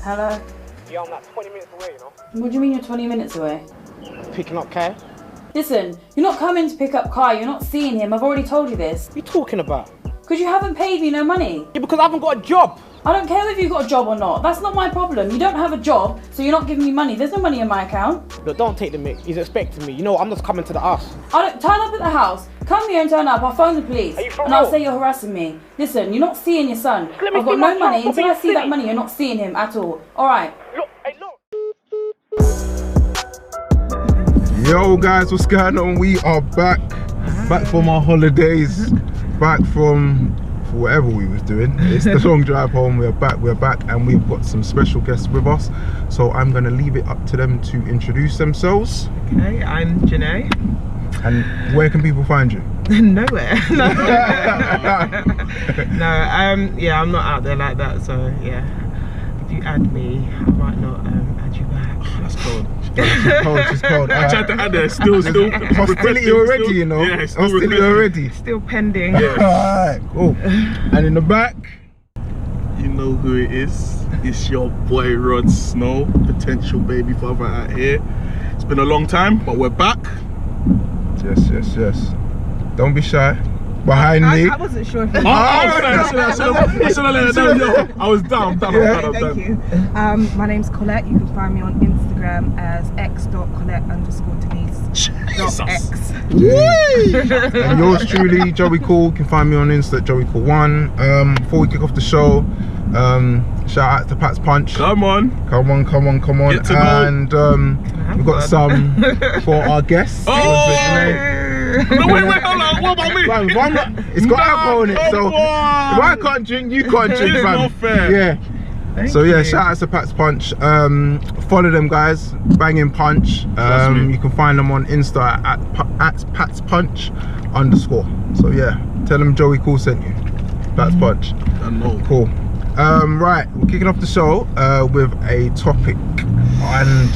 Hello? Yeah, I'm like 20 minutes away, you know? What do you mean you're 20 minutes away? Picking up Kai? Listen, you're not coming to pick up Kai, you're not seeing him, I've already told you this. What are you talking about? Because you haven't paid me no money. Yeah, because I haven't got a job. I don't care if you've got a job or not, that's not my problem. You don't have a job, so you're not giving me money. There's no money in my account. Look, don't take the mic. He's expecting me. You know, I'm just coming to the house. I don't turn up at the house. Come here and turn up. I'll phone the police. Are you for and I'll real? say you're harassing me. Listen, you're not seeing your son. Let me I've got see my no son. money. Stop Until I being see that silly. money, you're not seeing him at all. Alright. Look, hey, look. Yo guys, what's going on? We are back from our holidays, back from whatever we was doing. It's the long drive home. We're back and we've got some special guests with us, so I'm gonna leave it up to them to introduce themselves. Okay, I'm Janae. And where can people find you? Nowhere. No. Yeah, I'm not out there like that, so yeah, if you add me, I might not add you back. That's cold. She's cold. I tried to add there, still. Hostility already, you know? Yeah, still hostility requesting. already. Still pending. Alright, cool. And in the back, You know who it is. It's your boy Rod Snow, potential baby father out here. It's been a long time, but we're back. yes. Don't be shy. Behind me. I wasn't sure if you I should have let it down. Yo, I was down. Thank you. My name's Colette. You can find me on Instagram as x.colette_denise.x. And yours truly, Joey Cool. You can find me on Insta at JoeyCool1. Before we kick off the show, shout out to Pat's Punch. Come on. Get to go. And we've got some for our guests. Oh! No, wait, hold on. What about me? It's got alcohol in it, so come if on. I can't drink, you can't drink, It's fam. not fair. Yeah. Thank So yeah, you. shout out to Pat's Punch. Follow them guys, Banging Punch. Trust me. You can find them on Insta at Pat's Punch _. So yeah, tell them Joey Cool sent you. Pat's Punch. I know. Cool. Right, we're kicking off the show with a topic, and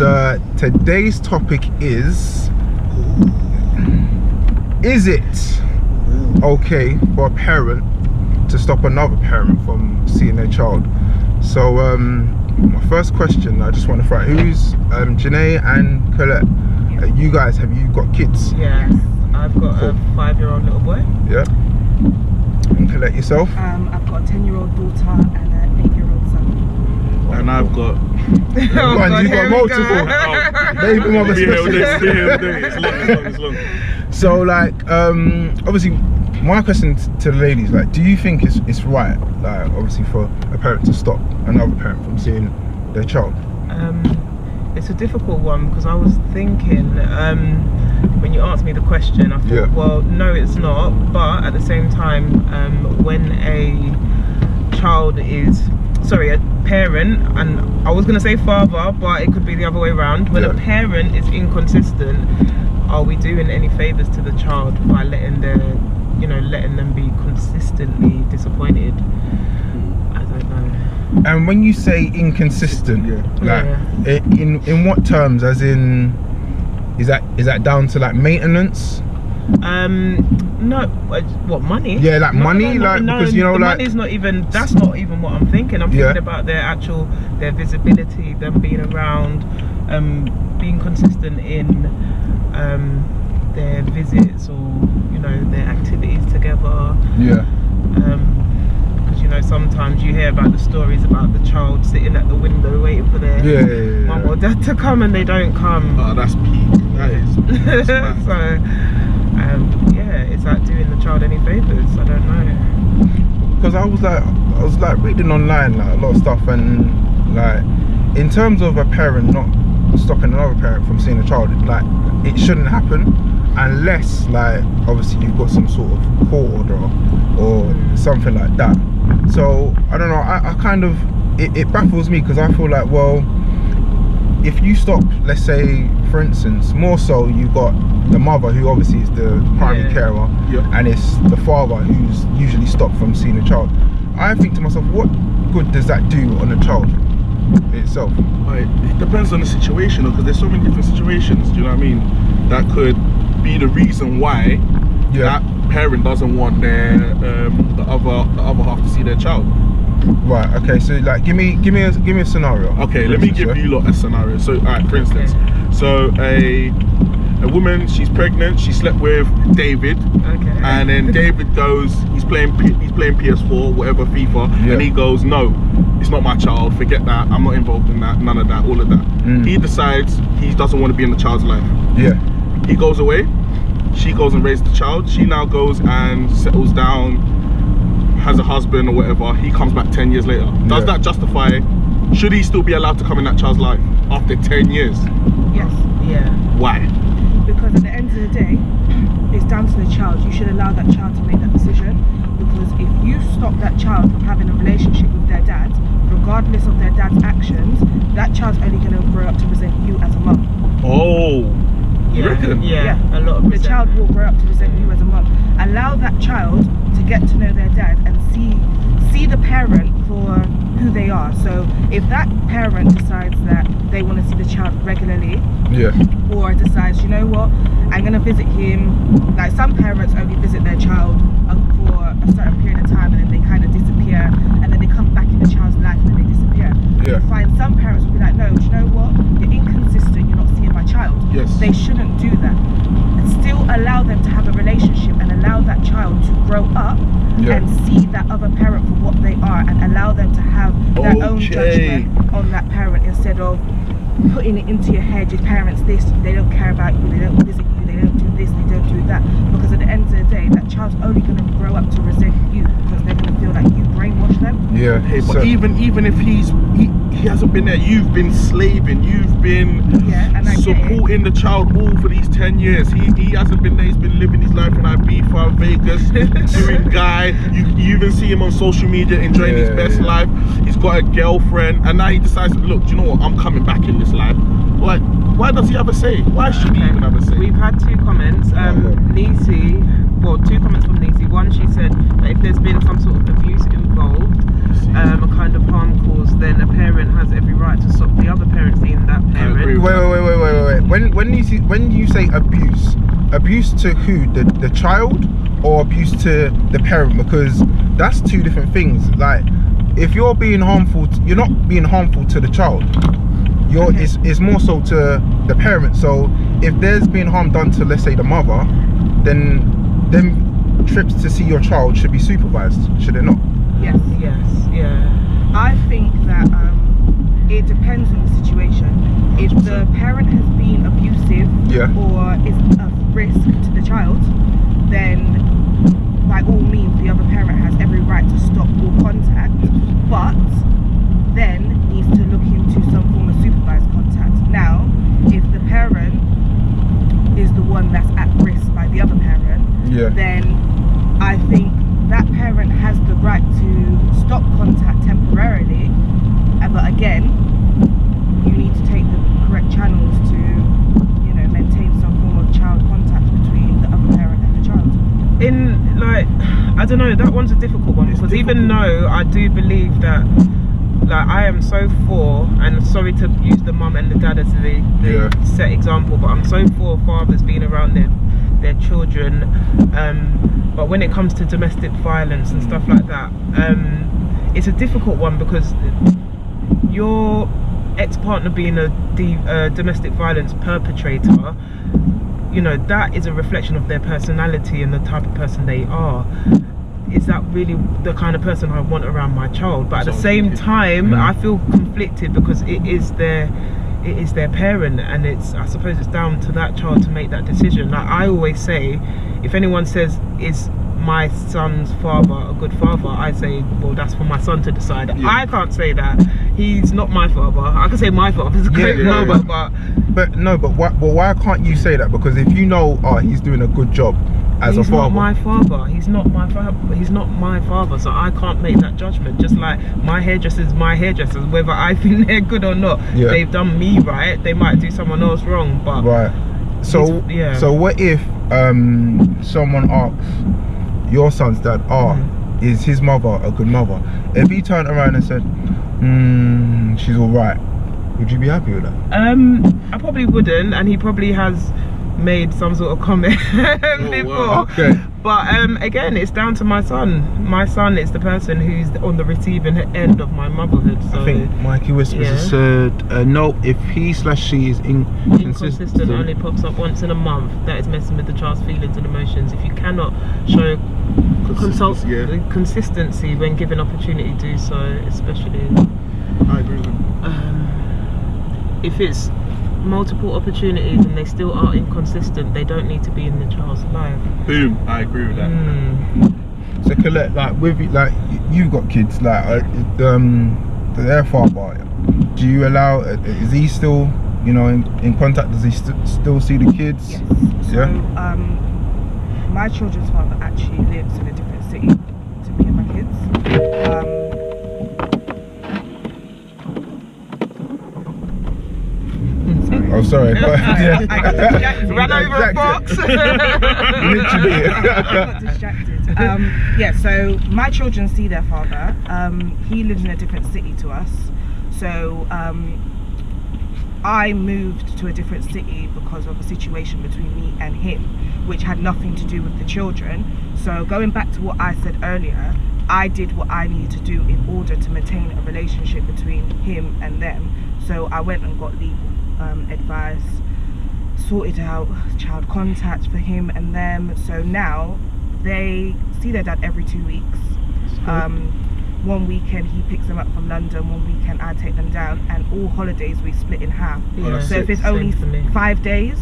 today's topic is it okay for a parent to stop another parent from seeing their child? So my first question, I just want to throw out, who's Janae and Colette? You guys, have you got kids? Yes, I've got a 5-year-old little boy. Yeah. And Colette, yourself? I've got a 10-year-old daughter and an 8-year-old son. And I've got. You've got multiple. Baby mama specialist. It's long. So like, obviously, my question to the ladies, like, do you think it's right, like, obviously, for a parent to stop another parent from seeing their child? It's a difficult one because I was thinking, when you asked me the question, I thought, Yeah. well, no, it's not. But at the same time, when a parent, and I was going to say father, but it could be the other way around. When a parent is inconsistent, are we doing any favors to the child by letting them be consistently disappointed? I don't know. And when you say inconsistent, in what terms? As in, is that down to like maintenance? No, what, money? Yeah, like money, because you know, the like, money's not even. That's not even what I'm thinking. I'm thinking about their visibility, them being around, being consistent in their visits or their activities together. Yeah. Because sometimes you hear about the stories about the child sitting at the window waiting for their mum or dad to come and they don't come. Oh, that's peak. That is. So. Is that doing the child any favors? I don't know. Because I was like reading online like a lot of stuff, and like in terms of a parent not stopping another parent from seeing a child, like it shouldn't happen unless like obviously you've got some sort of court order or something like that. So I don't know, I kind of it baffles me, because I feel like, well, if you stop, let's say for instance, more so you've got the mother who obviously is the primary carer, and it's the father who's usually stopped from seeing the child. I think to myself, what good does that do on the child itself? It depends on the situation, because there's so many different situations, do you know what I mean, that could be the reason why that parent doesn't want their the other half to see their child. Right. Okay. So like, give me a scenario. Okay, let me give you lot a scenario. So, alright, for instance, so a woman, she's pregnant, she slept with David, and then David goes, he's playing PS4, whatever, FIFA, and he goes, no, it's not my child, forget that, I'm not involved in that, none of that, all of that. He decides he doesn't want to be in the child's life. Yeah. He goes away, she goes and raises the child, she now goes and settles down, has a husband or whatever, he comes back 10 years later. Does that justify, should he still be allowed to come in that child's life after 10 years? Yes. Yeah. Why? Because at the end of the day, it's down to the child. You should allow that child to make that decision, because if you stop that child from having a relationship with their dad, regardless of their dad's actions, that child's only going to grow up to resent you as a mum. Oh, you reckon? Yeah, a lot of the child will grow up to resent you as a mum. Allow that child to get to know their dad and see the parent for who they are. So if that parent decides that they want to see the child regularly, or decides, you know what, I'm going to visit him, like some parents only visit their child for a certain period of time and then they kind of disappear, and then they come back in the child's life and then they disappear. You find some parents will be like, no, do you know what, you're inconsistent, you're not seeing my child. They shouldn't do that. And still allow them to have a relationship and allow that child to grow up and see that other parent for what they are, and allow them to have their own judgment on that parent, instead of putting it into your head, your parents this, they don't care about you, they don't visit you, they don't do this, they don't do that. Because at the end of the day, that child's only going to grow up to resent you, because they're going to feel like you brainwashed them. Hey, but even if he hasn't been there, you've been slaving, you've been supporting the child all for these 10 years. He hasn't been there, he's been living his life in Ibiza, Vegas, doing guy. You even see him on social media enjoying his best life. He's got a girlfriend, and now he decides, look, do you know what, I'm coming back in this life. Like, why does he have a say? Why should he even have a say? We've had two comments. Nisi, well, two comments from Nisi. One, she said that if there's been some sort of abuse involved, a kind of harm caused, then a parent has every right to stop the other parent seeing that parent. Wait. When you say abuse to who? The child, or abuse to the parent? Because that's two different things. Like, if you're being harmful, you're not being harmful to the child. It's more so to the parent. So if there's been harm done to, let's say, the mother, then them trips to see your child should be supervised, should it not? Yes. I think that it depends on the situation. If the parent has been abusive or is a risk to the child, then by all means the other parent has every right to stop all contact, but then needs to look into some form of supervised contact. Now, if the parent is the one that's at risk by the other parent, then I think that parent has the right to stop contact temporarily, but again, you need to take the correct channels to, you know, maintain some form of child contact between the other parent and the child. In, like, I don't know, that one's a difficult one, because even though I do believe that, like, I am so for, and sorry to use the mum and the dad as the set example, but I'm so for fathers being around their children, but when it comes to domestic violence and stuff like that, it's a difficult one, because your ex-partner being a domestic violence perpetrator, you know, that is a reflection of their personality and the type of person they are. Is that really the kind of person I want around my child? But at the same time, I feel conflicted, because it is their parent, and I suppose it's down to that child to make that decision. Like I always say, if anyone says, is my son's father a good father, I say, well, that's for my son to decide. I can't say that. He's not my father. I can say my father's a great father, but why can't you say that? Because if you know, he's doing a good job as a father. He's not my father. He's not my father. He's not my father, so I can't make that judgment. Just like my hairdresser's my hairdresser, whether I think they're good or not. They've done me right. They might do someone else wrong, but So what if someone asks your son's dad, is his mother a good mother? If he turned around and said, she's all right, would you be happy with that? I probably wouldn't, and he probably has made some sort of comment before. But again, it's down to my son. My son is the person who's on the receiving end of my motherhood. So I think Mikey Whispers has said, no, if he/she is inconsistent, only pops up once in a month, that is messing with the child's feelings and emotions. If you cannot show consistency when given opportunity to do so, especially I agree with him. If it's multiple opportunities and they still are inconsistent, they don't need to be in the child's life. Boom, I agree with that. So Colette, like with like you've got kids, like their father, do you allow? Is he still, you know, in contact? Does he still see the kids? Yes. Yeah. So my children's father actually lives in a different city to me and my kids. Oh, sorry. I got distracted. Ran over a fox. Literally. I got distracted. Yeah, so my children see their father. He lives in a different city to us. So I moved to a different city because of a situation between me and him, which had nothing to do with the children. So going back to what I said earlier, I did what I needed to do in order to maintain a relationship between him and them. So I went and got legal advice, sorted out child contact for him and them. So now they see their dad every 2 weeks. One weekend he picks them up from London, one weekend I take them down, and all holidays we split in half. Yeah, so if it's only 5 days,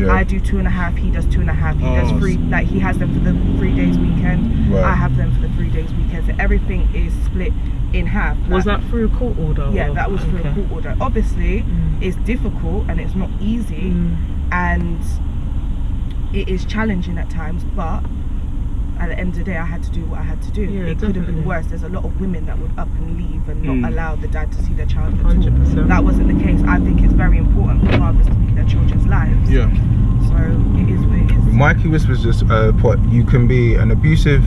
I do 2.5, he does 2.5, he does 3, like he has them for the 3 days weekend, I have them for the 3 days weekend. So everything is split in half. Was that through a court order? Yeah, that was through a court order. Obviously, it's difficult and it's not easy, and it is challenging at times, but at the end of the day, I had to do what I had to do. It could have been worse. There's a lot of women that would up and leave and not allow the dad to see their child at all. 100%. That wasn't the case. I think it's very important for fathers to be in their children's lives. Yeah. So it is what it is. Mikey Whispers just put, you can be an abusive.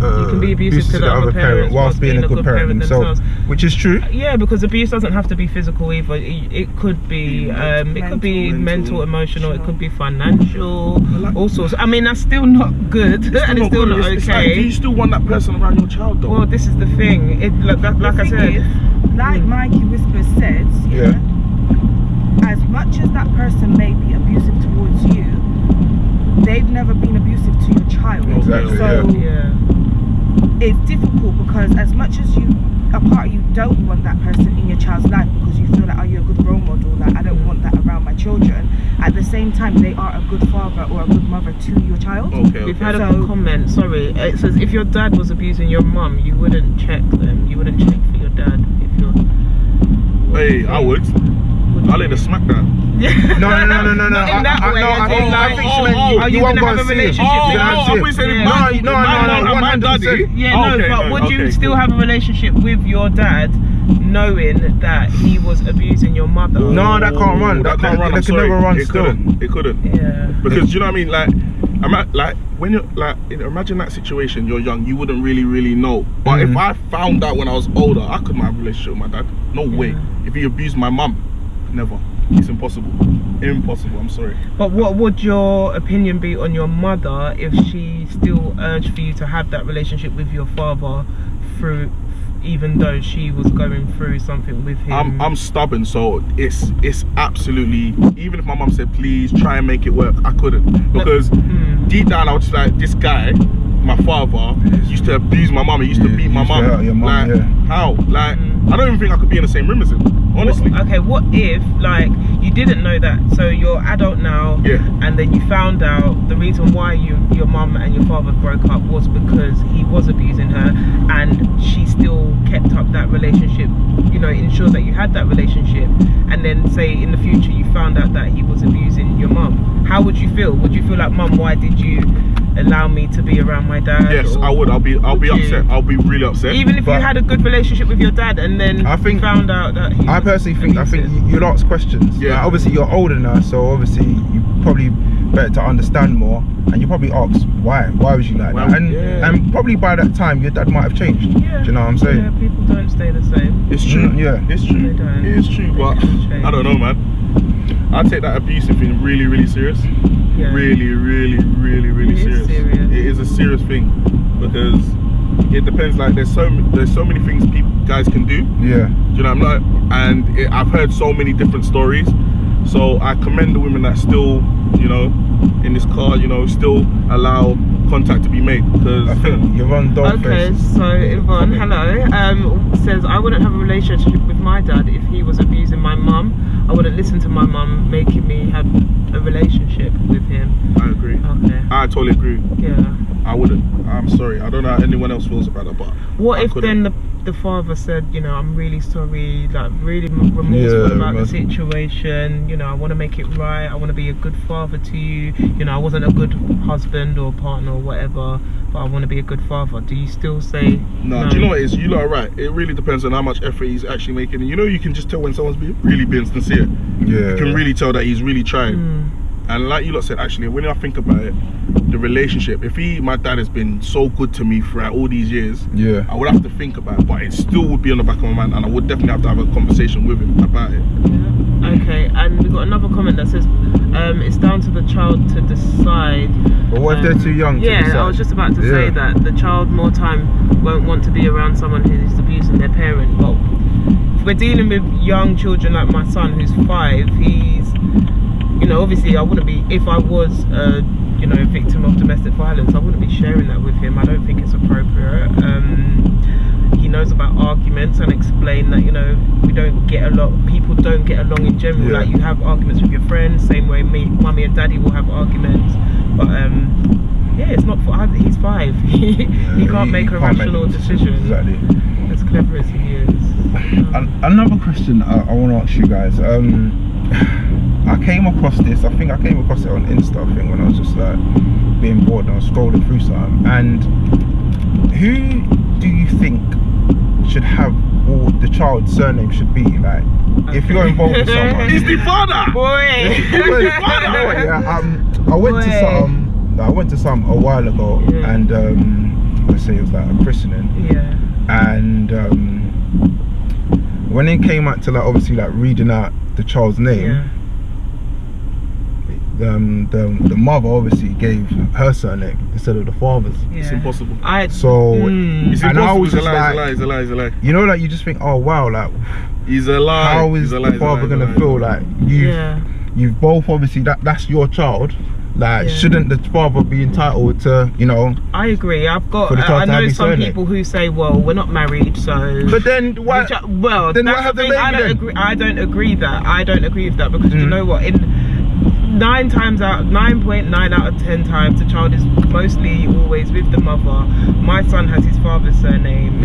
You can be abusive to the other parent whilst being a good parent themselves, which is true. Yeah, because abuse doesn't have to be physical either. It could be mental, emotional, it could be financial, all sorts. I mean, that's still not good, and it's still not okay. It's like, do you still want that person around your child though? Well, this is the thing. Like I said, like Mikey Whispers says, as much as that person may be abusive towards you, they've never been abusive to your child. Exactly. So it's difficult because as much as you don't want that person in your child's life because you feel like, are you a good role model? Like, I don't want that around my children. At the same time, they are a good father or a good mother to your child. We've had a comment. Sorry, it says if your dad was abusing your mum, you wouldn't check them. You wouldn't check for your dad if you're. Hey, I would. I'll let her smack that. No. Not in that way. I think she meant you won't go and see him. My daddy. But would you still have a relationship with your dad knowing that he was abusing your mother? No, that can't run. That can never run still. It couldn't. Yeah. Because you know what I mean? Like when you're like, imagine that situation, you're young, you wouldn't really know. But if I found out when I was older, I couldn't have a relationship with my dad. No way. If he abused my mum, never. It's impossible. Impossible, I'm sorry. But what would your opinion be on your mother if she still urged for you to have that relationship with your father through, even though she was going through something with him? I'm stubborn, so it's absolutely, even if my mum said please try and make it work, I couldn't. Because deep down I was just like, this guy, my father, used to abuse my mum, he used to beat my mum. Like, how? Like, I don't even think I could be in the same room as him, honestly. Okay, what if, like, you didn't know that, so you're adult now, and then you found out the reason why your mum and your father broke up was because he was abusing her, and she still kept up that relationship, you know, ensured that you had that relationship, and then say in the future you found out that he was abusing your mum, how would you feel? Would you feel like, Mum, why did you allow me to be around my dad? Yes, I would. I'll be upset. I'll be really upset. Even if you had a good relationship with your dad and then found out that he I think you'll ask questions. Yeah. Like, obviously you're older now, so obviously you probably better to understand more, and you probably ask why was you like that, and probably by that time your dad might have changed. Do you know what I'm saying? Yeah, people don't stay the same. It's true. Yeah, it's true. They don't. It is true, but I don't know, man. I take that abusive thing really, really serious. Yeah. Really, really, really, really It is serious. serious. It is a serious thing because it depends. Like there's so many things guys can do. Yeah. Do you know what I'm not? And I've heard so many different stories. So I commend the women that still, you know, in this car, you know, still allow contact to be made. Because I think you're on dog Okay, faces. so Yvonne, hello, says I wouldn't have a relationship with my dad if he was abusing my mum. I wouldn't listen to my mum making me have a relationship with him. I agree. Okay. I totally agree. Yeah. I wouldn't. I'm sorry. I don't know how anyone else feels about that, but What I if couldn't. then the father said, you know, I'm really sorry, like really remorseful about the situation, you know, I want to make it right, I want to be a good father to you, you know, I wasn't a good husband or partner or whatever, but I want to be a good father. Do you still say no? Do you know what it is? You lot are right. It really depends on how much effort he's actually making. And you know, you can just tell when someone's really being sincere. Yeah. You can really tell that he's really trying. And like you lot said, actually, when I think about it, the relationship, if my dad has been so good to me throughout all these years, Yeah. I would have to think about it, but it still would be on the back of my mind, and I would definitely have to have a conversation with him about it. Yeah. Okay, and we've got another comment that says it's down to the child to decide. But what if they're too young to Yeah, decide? I was just about to say that the child more time won't want to be around someone who's abusing their parent. But if we're dealing with young children like my son who's 5, he's, you know, obviously I wouldn't be, if I was you know, a victim of domestic violence, I wouldn't be sharing that with him. I don't think it's appropriate. He knows about arguments and explain that, you know, people don't get along in general. Yeah. Like you have arguments with your friends, same way mummy and daddy will have arguments, but yeah, it's not for, he's 5. he can't make a rational decision. Exactly. As clever as he is. Another question I want to ask you guys. I came across this. I think I came across it on Insta. I think when I was just like being bored and I was scrolling through something. And who do you think should have, or the child's surname should be? Like, if you're involved with someone. He's the father. Boy. I went to some a while ago, and let's say it was like a christening. Yeah. And when it came out to like obviously like reading out the child's name. Yeah. The mother obviously gave her surname instead of the father's. It's impossible. It's And I was just it's a lie. you know, like you just think, oh wow, like He's a lie. how is the father gonna feel? Like you've both obviously that's your child. Like shouldn't the father be entitled to, you know? I agree. I've got. For the child I to have know his some surname. people who say, "Well, we're not married, so." But then why? Well, then that's why have the the thing. baby I don't then? agree. I don't agree that. I don't agree with that because you know what? In 9.9 out of 10 times, the child is mostly always with the mother. My son has his father's surname.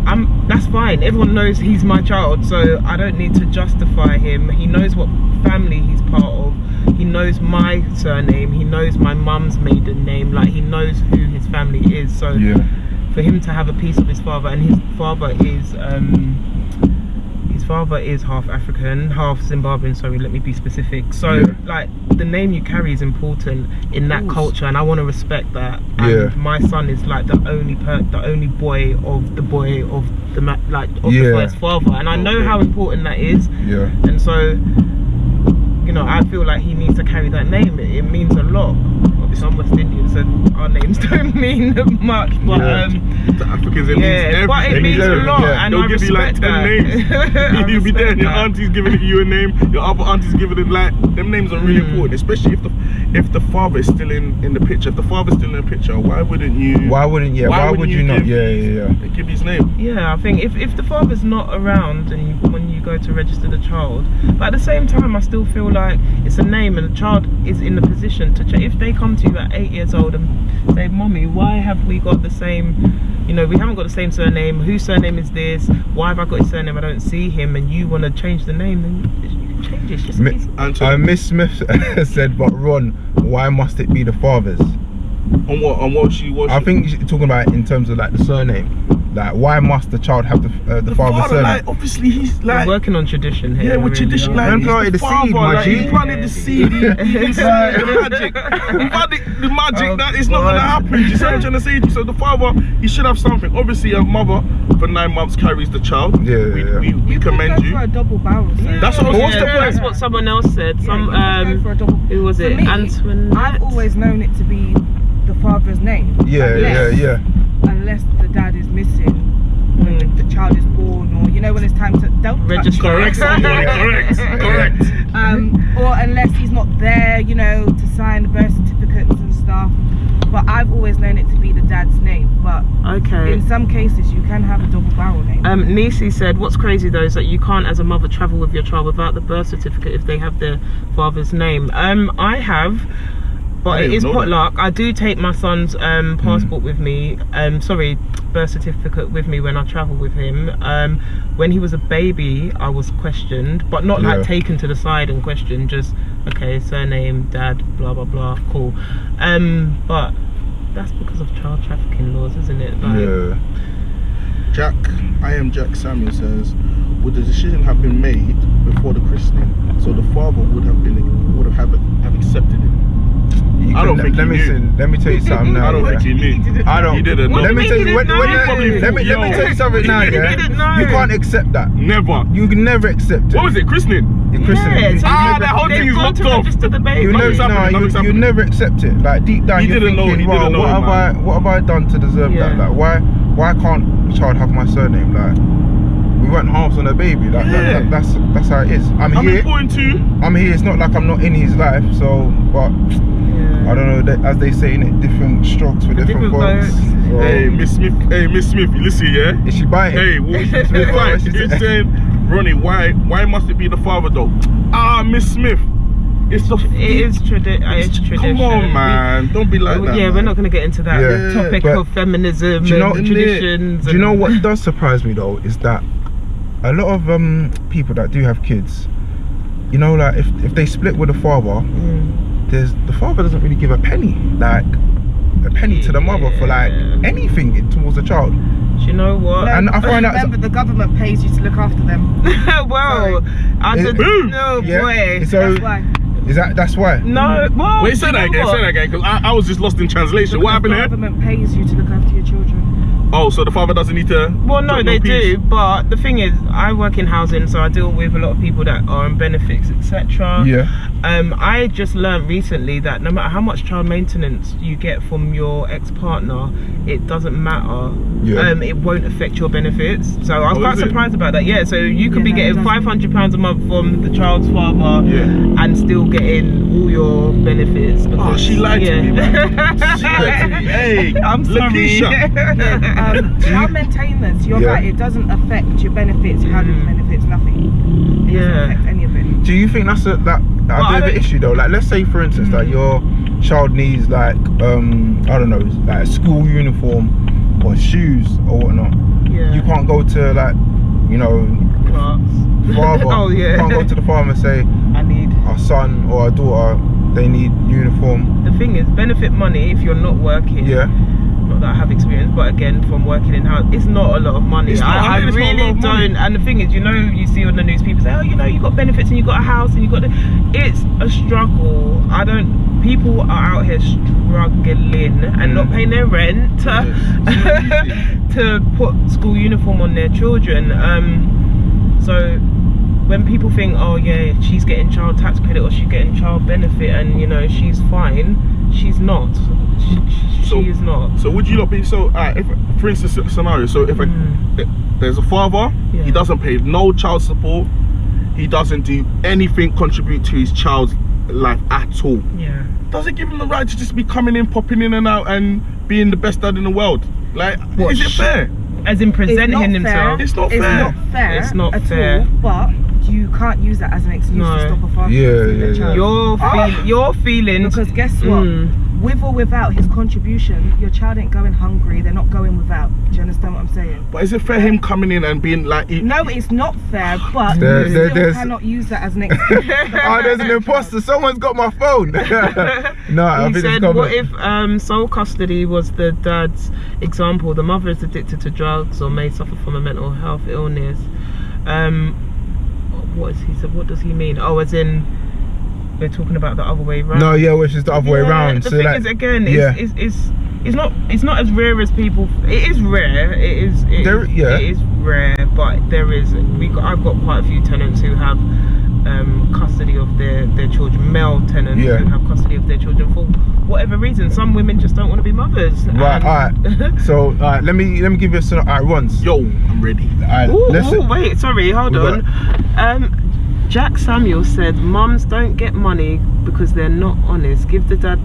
And that's fine. Everyone knows he's my child, so I don't need to justify him. He knows what family he's part of. He knows my surname. He knows my mum's maiden name. Like, he knows who his family is. So for him to have a piece of his father, and his father is half African, half Zimbabwean, sorry, let me be specific. So like the name you carry is important in that culture, and I want to respect that. And my son is like the only boy of the the first father, and I know how important that is. And so, you know, I feel like he needs to carry that name. It means a lot. Obviously I'm West Indian, so our names don't mean much, but to Africans it means everything. but it means a lot, and they'll I give you like 10 respect names. that. You'll be there and your auntie's giving you a name, your other auntie's giving it, like, them names are really important, especially if the father is still in the picture. If the father's still in the picture, why would you not give his name? Yeah, I think if the father's not around and when you go to register the child, but at the same time I still feel like it's a name and the child is in the position to check. If they come to you at 8 years old and say, "Mommy, why have we got the same, you know, we haven't got the same surname, whose surname is this, why have I got his surname, I don't see him," and you want to change the name, then you can change it. It's just easy. Miss Smith said, but Ron, why must it be the father's? On what? On what she was? I think you're talking about in terms of like the surname. Like, why must the child have the father's father, surname? like, obviously he's We're like, working on tradition here. yeah, with tradition, like, Man he's planted the father, seed, my like, G. he planted the seed. He planted the magic. He planted the magic Oh, that is not gonna happen. Do you see what I'm trying to say to you? So the father, he should have something. Obviously, a mother for 9 months carries the child. Yeah, we You commend could go you. for a double barrel. So That's what I was Yeah, saying. that's what someone else said. Yeah, Some you could go for a double. who was For it? me, Antoinette. I've always known it to be the father's name. Yeah. Unless the dad is missing when the child is born, or you know when it's time to don't Register. Correct, someone, correct. Or unless he's not there, you know, to sign the birth certificates and stuff. But I've always known it to be the dad's name. But Okay. in some cases, you can have a double barrel name. Nisi said, what's crazy though is that you can't as a mother travel with your child without the birth certificate if they have their father's name. I have, but it is potluck. I do take my son's passport with me, birth certificate with me when I travel with him. When he was a baby, I was questioned, but not like taken to the side and questioned, just, okay, surname, dad, blah, blah, blah, cool. But that's because of child trafficking laws, isn't it? Like, Jack, I am Jack Samuel says, would the decision have been made before the christening, so the father would have accepted it? I don't think he knew. Let me tell you something now. I don't think he knew. I don't. He didn't know. Let me tell you. What do you mean he didn't know? Let me tell you something now. He didn't know. You can't accept that. Never. You can never accept it. What was it? Christening? The christening. Yeah, You so never- that whole thing is gone locked to off. register the baby. You Nothing's never, happening, no, nothing's you happening. never accept it. Like deep down, He you're didn't know, thinking, he wow, didn't know, what have I done to deserve that? Like, why can't the child have my surname? Like, we went halves on a baby. Like, that's how it is. I'm here. important too. I'm here. It's not like I'm not in his life. So, but I don't know. As they say, in it, different strokes for different folks. So, Hey, Miss Smith. Hey, Miss Smith. You listen, yeah. is she biting? Hey, what Smith? Right. You're saying, Ronnie, why must it be the father though? Miss Smith. It's the. It's tradition. Come on, man. Don't be like that. Yeah, we're not going to get into that Yeah, topic but of feminism do you know- and traditions. Do you know what does surprise me though is that a lot of people that do have kids, you know, like if they split with a father, the father doesn't really give a penny, like a penny to the mother for like anything towards the child. Do you know what? And I find out. Remember, the government pays you to look after them. Well, I It- don't know, Yeah, boy. so That's why. that's why. No, well, Wait, say that again, because I was just lost in translation. What happened The here? government pays you to look after your children. Oh, so the father doesn't need to. Well, no, drop they piece. do, but the thing is, I work in housing, so I deal with a lot of people that are on benefits, etc. Yeah. I just learned recently that no matter how much child maintenance you get from your ex-partner, it doesn't matter. Yeah. It won't affect your benefits. So I was Oh, quite is it? surprised about that. Yeah, so you could be Yeah, getting no, it doesn't. £500 a month from the child's father, and still getting all your benefits. Oh, because- she lied to me, man. She lied to me. Hey, I'm sorry. Lakeisha. Child maintenance, you're Yeah. right, it doesn't affect your benefits, your housing benefits, nothing. It doesn't Yeah. affect any of it. Do you think that's a bit of an issue though? Like, let's say for instance that your child needs like I don't know, like a school uniform or shoes or whatnot. Yeah. You can't go to like, you know, Class. father. Oh, yeah. You can't go to the farm and say I need. our son or our daughter, they need uniform. The thing is, benefit money if you're not working. Yeah. Not that I have experience, but again, from working in house, it's not a lot of money. It's not, I it's not a really lot of money. don't. And the thing is, you know, you see on the news, people say, oh, you know, you got benefits and you got a house and you got. It's a struggle. People are out here struggling and not paying their rent to put school uniform on their children. So when people think, oh yeah, she's getting child tax credit or she's getting child benefit and you know she's fine, she's not. She is not. So would you not be so? If, for instance, scenario. So if there's a father, he doesn't pay no child support. He doesn't do anything contribute to his child's life at all. Yeah. Does it give him the right to just be coming in, popping in and out, and being the best dad in the world? Like, is it fair? As in presenting himself. It's not It's fair. not fair. It's not at fair. all, but you can't use that as an excuse No. to stop a father Yeah, from seeing their yeah, child. You're feeling. Because guess what? with or without his contribution, your child ain't going hungry. They're not going without. Do you understand what I'm saying? But is it fair him coming in and being like? No, it's not fair. But you still cannot use that as an excuse. Oh, there's an imposter. Someone's got my phone. No, I He think said, it's what if sole custody was the dad's example? The mother is addicted to drugs or may suffer from a mental health illness. What does he mean? Oh, as in we're talking about the other way around. No, yeah, which is the other way around. The So thing like, is, again, yeah. it's not as rare as people. It is rare. It is rare, but I've got quite a few tenants who have custody of their children, male tenants who have custody of their children for whatever reason. Some women just don't want to be mothers. Right, alright. So let me give you a scenario. Alright, once. Yo, I'm ready. Alright, Wait, sorry, hold on. Jack Samuel said, mums don't get money because they're not honest. Give the dad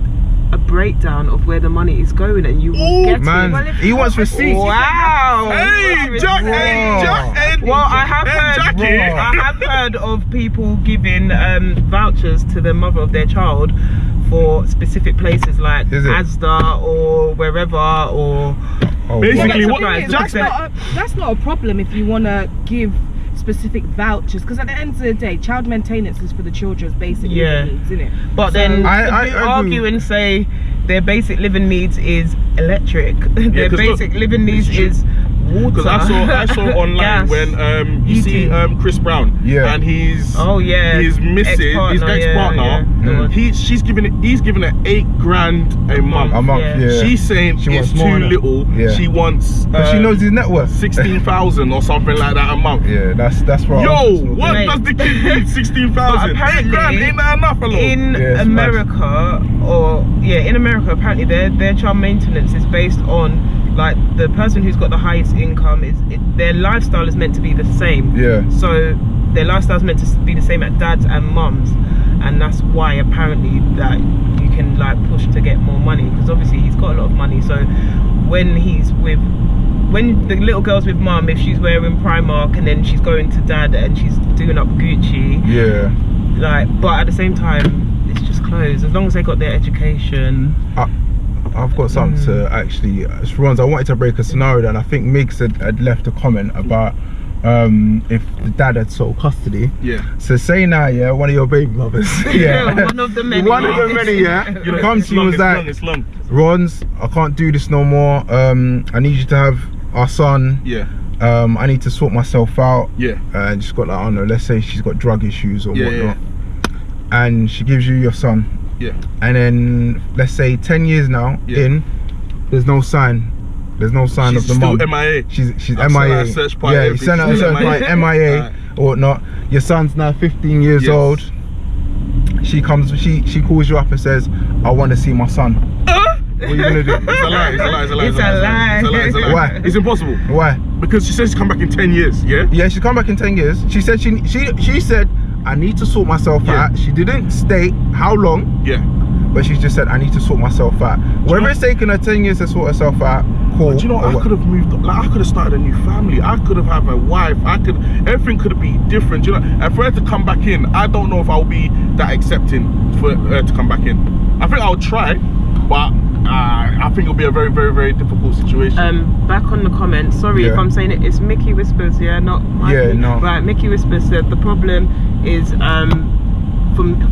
a breakdown of where the money is going and you will get man, it. Well, he wants receipts. Wow. Hey, Jack, Well, I have heard of people giving vouchers to the mother of their child for specific places like Asda or wherever, or basically Yeah, what that's not a problem if you want to give specific vouchers, because at the end of the day, child maintenance is for the children's basic living needs, isn't it? But then I argue and say their basic living needs is electric. Their basic living needs is water. Because I saw online when you see Chris Brown and his missus, his ex-partner, he's giving it $8 grand a month. She's saying she wants too little. She wants she knows his net worth. 16,000 or something like that a month. Yeah, that's right. Yo, what does the kid need? 16,000. Apparently, $8 grand ain't that enough alone? In America, in America, apparently their child maintenance is based on like the person who's got the highest income their lifestyle is meant to be the same. So their lifestyle is meant to be the same at dads and mums, and that's why apparently that you can like push to get more money, because obviously he's got a lot of money. So when the little girl's with mum, if she's wearing Primark and then she's going to dad and she's doing up Gucci, but at the same time it's just clothes, as long as they got their education. I've got something to actually, Ronz, I wanted to break a scenario down. I think Migs had left a comment about if the dad had sole custody. So say now, one of your baby mothers. One of the many. One of the many, comes to you and was like, Ronz, I can't do this no more. I need you to have our son. I need to sort myself out. And she's got like, I don't know, let's say she's got drug issues or whatnot. And she gives you your son. And then let's say 10 years now in, there's no sign. There's no sign of the mom. She's still MIA. She's MIA. You sent her a search party, MIA or whatnot. Your son's now 15 years old. She comes, she calls you up and says, I want to see my son. What are you gonna do? It's a lie. It's a lie. Why? It's impossible. Why? Because she says she's come back in 10 years. Yeah, she's come back in 10 years. She said she said, I need to sort myself out. She didn't state how long. But she just said, I need to sort myself out. Whether it's taken her 10 years to sort herself out, cool. But do you know, I could have moved, like I could have started a new family. I could have had a wife. Everything could have been different. Do you know, and for her to come back in, I don't know if I'll be that accepting for her to come back in. I think I'll try, but I think it'll be a very, very, very difficult situation. Back on the comments, sorry if I'm saying it's Mickey Whispers, not Mikey. Right, Mickey Whispers said the problem is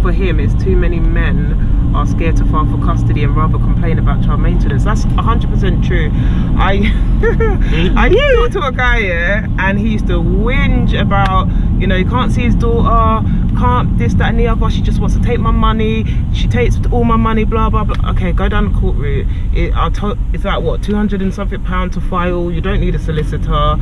for him is too many men are scared to file for custody and rather complain about child maintenance. That's 100% true. I used to talk to a guy and he used to whinge about, you can't see his daughter, can't this, that and the other, she just wants to take my money, she takes all my money, blah blah blah. Okay, go down the court route. It's like what, 200 and something pounds to file. You don't need a solicitor.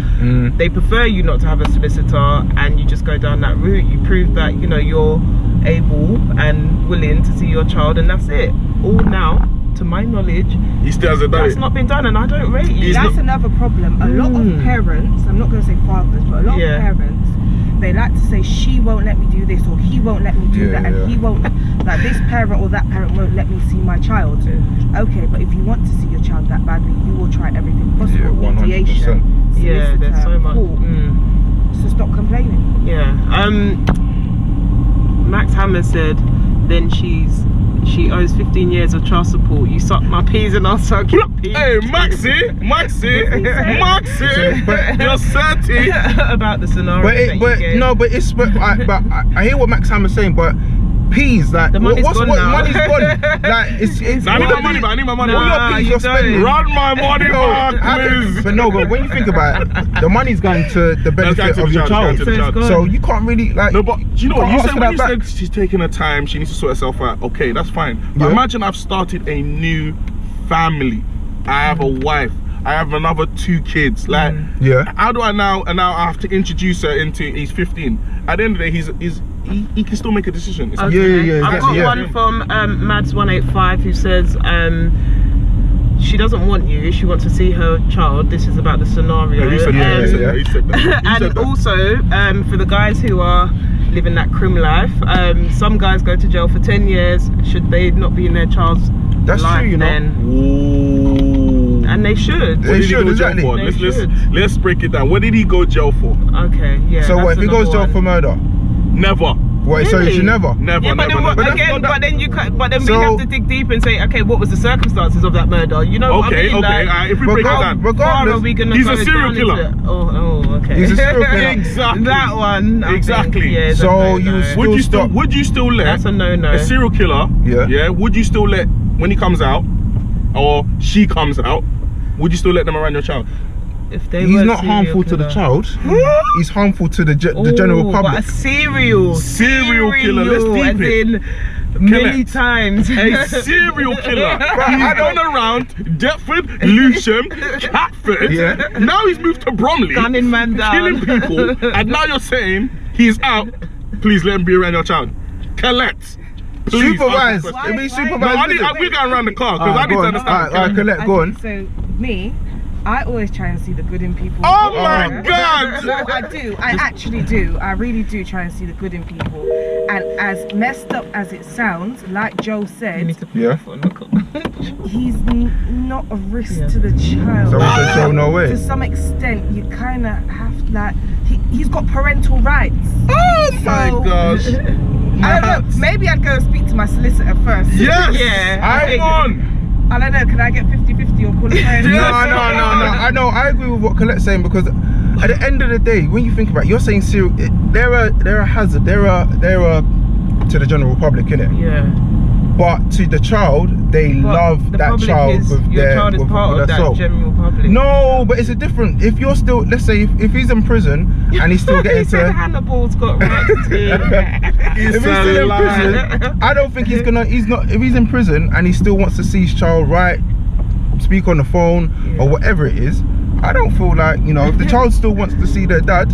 They prefer you not to have a solicitor, and you just go down that route. You prove that you're able and willing to see your child, and that's it. All now, to my knowledge, he still hasn't done it. That's not been done, and I don't rate you. That's another problem. A lot of parents, I'm not going to say fathers, but a lot of parents, they like to say, she won't let me do this, or he won't let me do that, and he won't, like this parent or that parent won't let me see my child. Okay, but if you want to see your child that badly, you will try everything possible. Mediation, there's so much. So stop complaining. Max Hammer said, then she's She owes 15 years of child support. You suck my peas and I'll suck your peas. Hey, Maxi, you're 30. About the scenario. But I hear what Max Hammer's saying, but peas, like the money's gone now. Money's gone. Like it's I need my money back. I need my money all back. your peas you you're spending. don't. Run my money back, please. But when you think about it, the money's going to the benefit of your child. gone. So you can't really like. No, but do you know what? You can't said ask when you for that said she's taking her time, she needs to sort herself out. Okay, that's fine. But Yeah. imagine I've started a new family. I have a wife. I have another 2 kids. Like, Yeah. how do I now? And now I have to introduce her into. He's 15. At the end of the day, he can still make a decision. It's Yeah, I've got yeah. one from Mads185 who says she doesn't want you, she wants to see her child. This is about the scenario. Yeah, you said that. You said that. You said And that. also for the guys who are living that crim life, some guys go to jail for 10 years. Should they not be in their child's That's life true, you know. then? Ooh. And they should. What did he go jail exactly. for? They should. Let's break it down. What did he go jail for? Okay, yeah. So what if he goes jail one. for murder? Never. What? So you should never. Never. Yeah, but never, then what, never. again, but then you can't, but then we So- have to dig deep and say, okay, what was the circumstances of that murder? You know what I mean? Okay. Like, If we break it down. how far are Regardless, we gonna he's go a serial down killer. into- Oh, okay. He's a serial killer. Exactly. That one. I Exactly. think, yeah, is a So no-no. you Would you still? stop. Would you still let That's a no-no. a serial killer? Yeah. Would you still let when he comes out, or she comes out? Would you still let them around your child? If they He's were not serial harmful to the killer. child. He's harmful to the general But public. a serial Killer. Let's deep as it. in many Correct. times. A serial killer. He's gone around Deptford, Lewisham, Catford. Yeah. Now he's moved to Bromley, Gunning man down. killing people, and now you're saying he's out. Please let him be around your child. Collect. Please, Supervise. ask a It question. means No, supervise. we're going around the car because I Alright, need go to on. understand. Alright, collect. Go on. So me, I always try and see the good in people. Oh my Oh. God! No, I do. I actually do. I really do try and see the good in people. And as messed up as it sounds, like Joe You said, need to put Yeah. your foot on the cup. he's not a risk Yeah. to the child. So we said Joe, no way. To some extent, you kind of have like he's got parental rights. Oh my So- gosh! I don't know. Maybe I'd go and speak to my solicitor first. Yes! Yeah, I I think- on! I don't know. Can I get 50-50 or call a friend? No. I know. I agree with what Colette's saying because at the end of the day, when you think about it, you're saying they're a hazard. They're a to the general public, innit? Yeah. But to the child, they But love the that public child is, with your their child is with, part with of their that soul. general public. No, but it's a different. If you're still, let's say, if he's in prison and he's still He getting said to. Hannibal's got rights to. If he's still in prison, I don't think he's gonna. He's not. If he's in prison and he still wants to see his child right, speak on the phone Yeah. or whatever it is, I don't feel like if the child still wants to see their dad,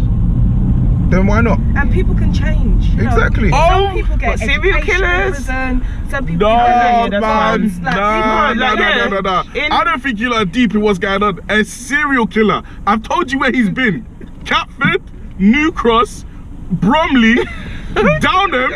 then why not? And people can change. You know. Exactly. Some people get What, serial education in killers? prison. Some people No, get that's man. fine. Like, No. In- I don't think you are deep in what's going on. A serial killer. I've told you where he's been. Catford, New Cross, Bromley, Downham,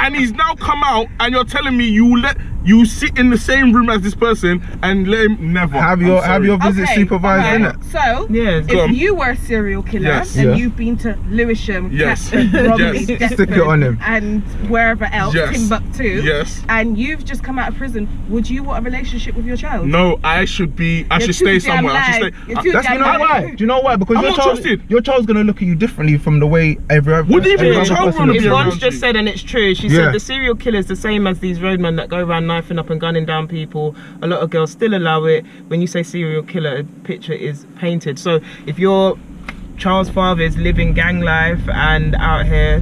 and he's now come out and you're telling me you sit in the same room as this person and let him never. Have your visit supervised, okay. innit? So, Yes. Go on. if you were a serial killer Yes. and Yeah. you've been to Lewisham, Yes. Catford, Bromley, Yes. Deptford, Stick it on him. and wherever else, Yes. Timbuktu, Yes. and you've just come out of prison, would you want a relationship with your child? No, I should You're stay too damn somewhere. I should live. stay. You're too That's damn live. why. Do you know why? Because I'm your not child, trusted. your child's gonna look at you differently from the way every Would even every your other child person wanna looks be at you. around Yvonne's just you? said, and it's true. She Yeah. said the serial killer is the same as these roadmen that go around knifing up and gunning down people. A lot of girls still allow it. When you say serial killer, a picture is painted. So if your child's father is living gang life and out here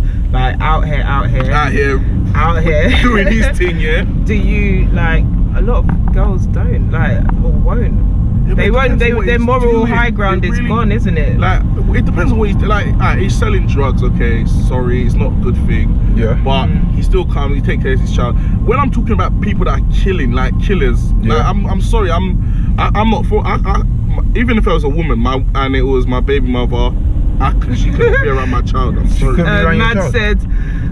Out here doing his thing, yeah. do you like? A lot of girls don't like or won't. Yeah, They but it won't. depends on what Their he's moral doing. high ground It is really- gone, isn't it? Like, it depends on what he's like. He's selling drugs, okay. Sorry, it's not a good thing. Yeah. But he still comes. He takes care of his child. When I'm talking about people that are killing, like killers, Yeah. like, I'm sorry. I'm not for. Even if I was a woman, and it was my baby mother, she couldn't be around my child. I'm sorry. Couldn't be around your child.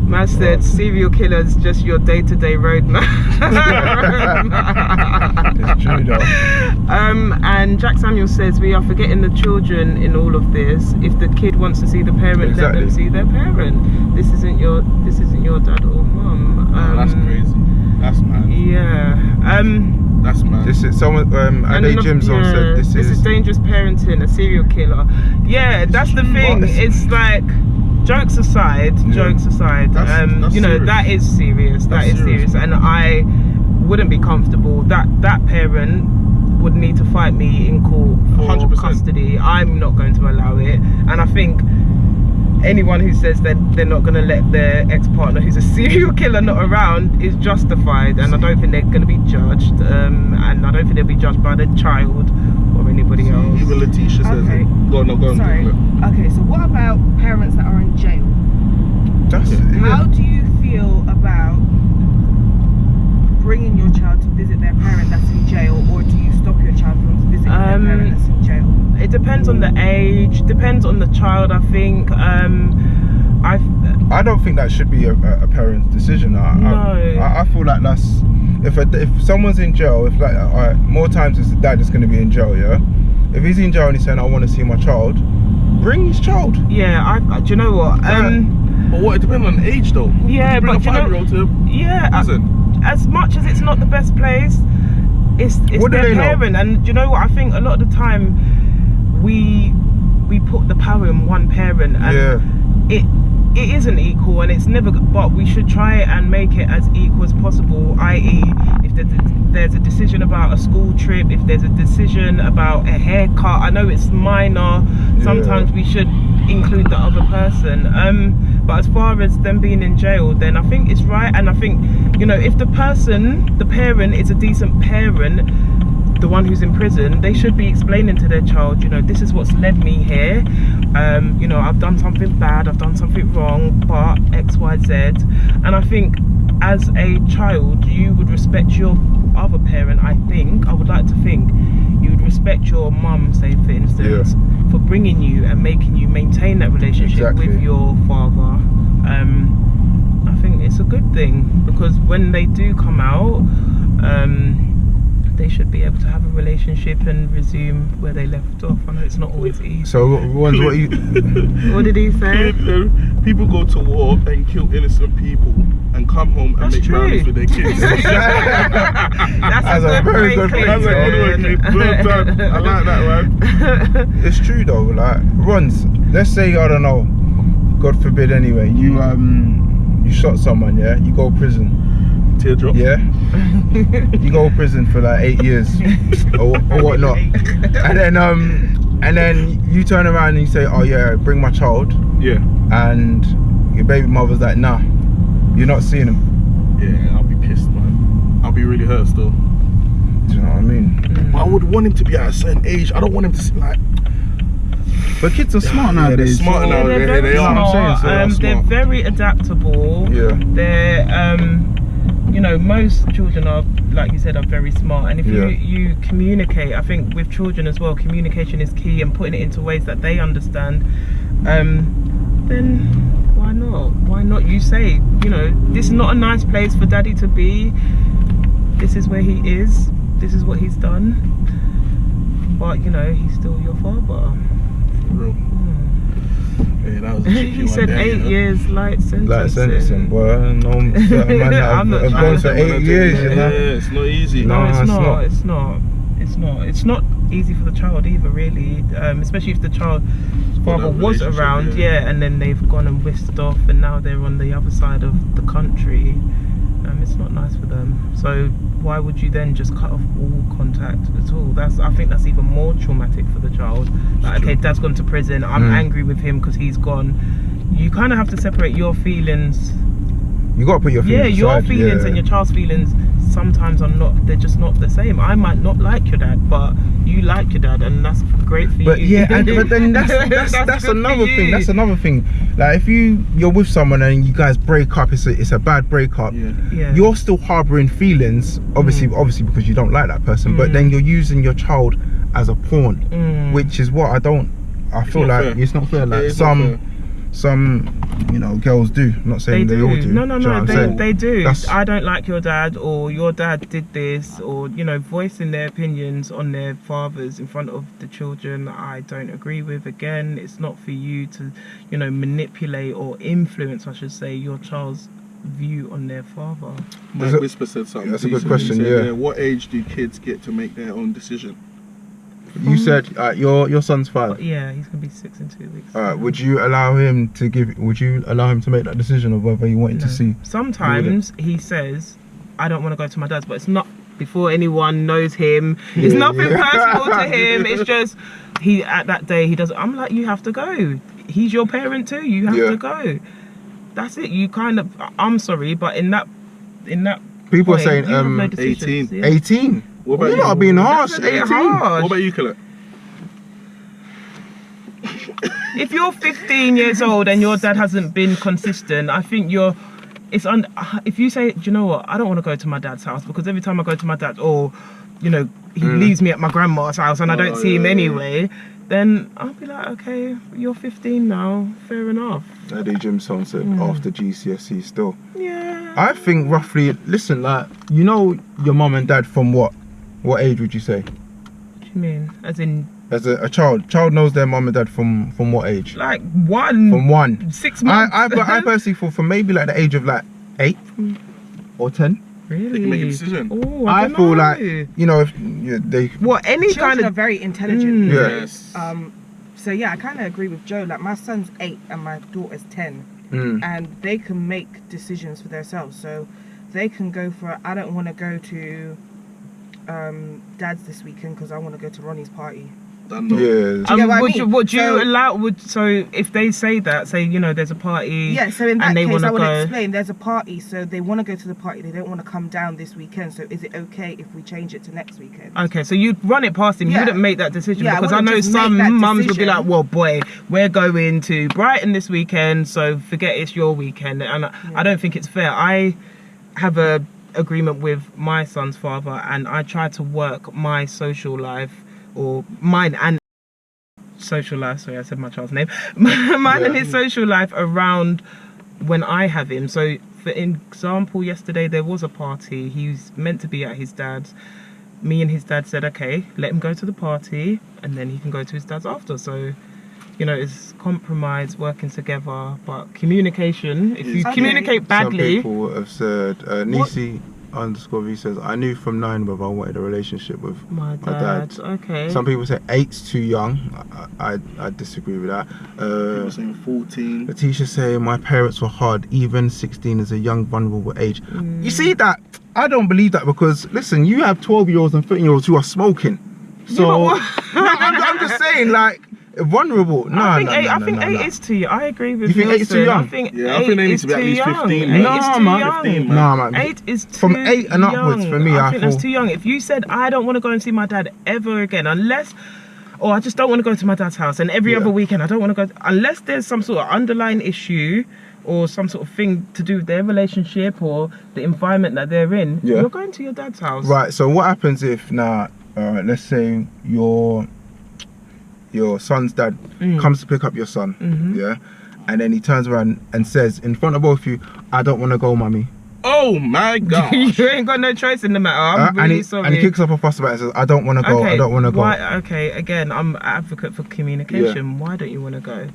Matt said, serial killers just your day-to-day roadman. It's true though. And Jack Samuel says we are forgetting the children in all of this. If the kid wants to see the parent, let them Exactly. see their parent. This isn't your dad or mum. That's crazy. That's mad. Yeah. That's mad. This is someone. Ade Jimson said this is dangerous parenting, a serial killer. Yeah, that's the thing. What? It's like, jokes aside. That's You know, serious. that is serious. That's That is serious, and I wouldn't be comfortable. That parent would need to fight me in court for 100%. custody. I'm not going to allow it, and I think anyone who says that they're not going to let their ex-partner who's a serial killer not around is justified, and I don't think they're going to be judged, and I don't think they'll be judged by the child or anybody else. Even Letitia says Okay. it. Go on. Sorry. Okay, so what about parents that are in jail? How do you feel about bringing your child to visit their parent that's in jail, or do you stop your child from visiting their parent that's in jail? It depends on the age, depends on the child, I think. I don't think that should be a parent's decision. I feel like that's if someone's in jail, if like more times it's the dad that's going to be in jail. Yeah, if he's in jail and he's saying I want to see my child, bring his child. Yeah, do you know what? But what? It depends on the age, though. Yeah, you bring but a 5-year-old to prison. As much as it's not the best place, it's What do their they know? parent, and do you know what? I think a lot of the time we put the power in one parent, and it isn't equal, and it's never. But we should try and make it as equal as possible. I.e., if there's a decision about a school trip, if there's a decision about a haircut, I know it's minor. Sometimes we should include the other person. But as far as them being in jail, then I think it's right, and I think, you know, if the parent is a decent parent, the one who's in prison, they should be explaining to their child, you know, this is what's led me here. You know, I've done something bad, I've done something wrong, but X, Y, Z. And I think as a child, you would respect your other parent. I would like to think you would respect your mum, say for instance, for bringing you and making you maintain that relationship with your father. I think it's a good thing, because when they do come out, they should be able to have a relationship and resume where they left off. I know it's not always easy. So what you? What did he say? People go to war and kill innocent people and come home and make brownies with their kids. That's a very good point. That's a good one. Well done. I like that, man. It's true though. Like, Rons, let's say, I don't know, God forbid. Anyway, you shot someone. Yeah, you go to prison. Teardrop. Yeah, you go to prison for like 8 years or whatnot, and then you turn around and you say, oh yeah, bring my child. Yeah. And your baby mother's like, nah, you're not seeing him. Yeah, I'll be pissed, man. I'll be really hurt still. Do you know what I mean? But I would want him to be at a certain age. I don't want him to see like. But kids are smart nowadays. They're smart now. They're very They are. smart. They're very adaptable. Yeah. They're you know, most children are, like you said, are very smart, and if you communicate, I think with children as well, communication is key, and putting it into ways that they understand, then why not you say, you know, this is not a nice place for daddy to be, this is where he is, this is what he's done, but you know, he's still your father. For real. Yeah, that was a tricky He one said there, 8 years light sentencing. Light sentencing, well, no, certain man I'm not have trying gone for 8 years, you know. Yeah, it's not easy. No, It's not easy for the child either, really, especially if the child's father was around, and then they've gone and whisked off, and now they're on the other side of the country. It's not nice for them. So why would you then just cut off all contact at all? I think that's even more traumatic for the child. Like, okay, dad's gone to prison, I'm angry with him because he's gone. You kind of have to separate your feelings. You got to put your feelings aside. Your feelings and your child's feelings sometimes are not, they're just not the same. I might not like your dad, but you like your dad, and that's great for you. But then that's another thing. That's another thing. Like, if you're with someone and you guys break up, it's a bad breakup. Yeah. You're still harboring feelings, obviously because you don't like that person. But then you're using your child as a pawn, which is what I feel like it's not fair. Like some you know, girls do. I'm not saying they all do. No, they do. That's, I don't like your dad, or your dad did this, or, you know, voicing their opinions on their fathers in front of the children, I don't agree with. Again, it's not for you to, you know, manipulate or influence, I should say, your child's view on their father. Mike Whisper said something. That's a good decent. question, He said, yeah. What age do kids get to make their own decision? You said your son's 5. But yeah, he's gonna be 6 in 2 weeks. Would you allow him to make that decision of whether he wanted to see? Sometimes he says, I don't want to go to my dad's, but it's not before anyone knows him. It's nothing personal to him. It's just at that day he doesn't. I'm like, you have to go. He's your parent too. You have to go. That's it. You kind of. I'm sorry, but in that People point, are saying you have no decisions. 18. 18. What about You're you? not being harsh. That's a bit 18. harsh. What about you, Colette? If you're 15 years old and your dad hasn't been consistent, I think if you say, do you know what, I don't want to go to my dad's house because every time I go to my dad, or he leaves me at my grandma's house and I don't see him anyway, then I'll be like, okay, you're 15 now, fair enough. Eddie Jimson said after GCSE still. Yeah. I think roughly, listen, like, you know your mum and dad from what age would you say? What do you mean? As in? As a child knows their mum and dad from what age? Like 1. From 1. 6 months. I personally thought from maybe like the age of like 8 or 10. Really? They can make a decision. Oh, I don't feel know. like, you know, if they... What, any Children kind are of... very intelligent. Yeah. Yes. So yeah, I kind of agree with Joe. Like my son's 8 and my daughter's 10, and they can make decisions for themselves. So they can go for, I don't want to go to Dad's this weekend because I want to go to Ronnie's party. Yeah. Do you get what I mean? Would you So- allow? So if they say there's a party, Yeah, so in that and they case, wanna I would go, explain there's a party, so they want to go to the party, they don't want to come down this weekend, so is it okay if we change it to next weekend? Okay, so you'd run it past him. You Yeah. wouldn't make that decision Yeah, I because I wouldn't know just make some that mums would be decision. like, "Well, boy, we're going to Brighton this weekend, so forget it's your weekend." And I don't think it's fair. I have a agreement with my son's father, and I try to work my social life, or mine and social life. Sorry, I said my child's name. Mine and his social life around when I have him. So, for example, yesterday there was a party. He was meant to be at his dad's. Me and his dad said, okay, let him go to the party, and then he can go to his dad's after. So, it's compromise, working together, but communication. If you Okay. communicate Some badly, people have said, Nisi_V says, I knew from 9 whether I wanted a relationship with my my dad. Okay. Some people say 8's too young. I disagree with that. People saying 14. Letitia saying my parents were hard. Even 16 is a young, vulnerable age. You see that? I don't believe that because listen, you have 12-year-olds and 13-year-olds who are smoking. So no, I'm just saying, like, vulnerable. No, I think no, 8. no, I think no, 8 no. is too young. I agree with You think 8 is too Wilson. young? I think Yeah, I 8 think they need is to be at too least young. 15, 8 man. is No, too man. young. 15, man. Nah, man. 8 is too From 8 and upwards, young. for me, I I think that's feel- too young. If you said I don't want to go and see my dad ever again, unless, or I just don't want to go to my dad's house, and every Yeah. other weekend I don't want to go, unless there's some sort of underlying issue or some sort of thing to do with their relationship or the environment that they're in, Yeah. you're going to your dad's house. Right. So what happens if now? Let's say your son's dad comes to pick up your son, yeah, and then he turns around and says in front of both of you, "I don't want to go, mummy." Oh my god. You ain't got no choice in the matter. I'm really sorry. and he kicks up a fuss about it and says, "I don't want to go. I don't want to go." Why, okay, again, I'm an advocate for communication. Why don't you want to go?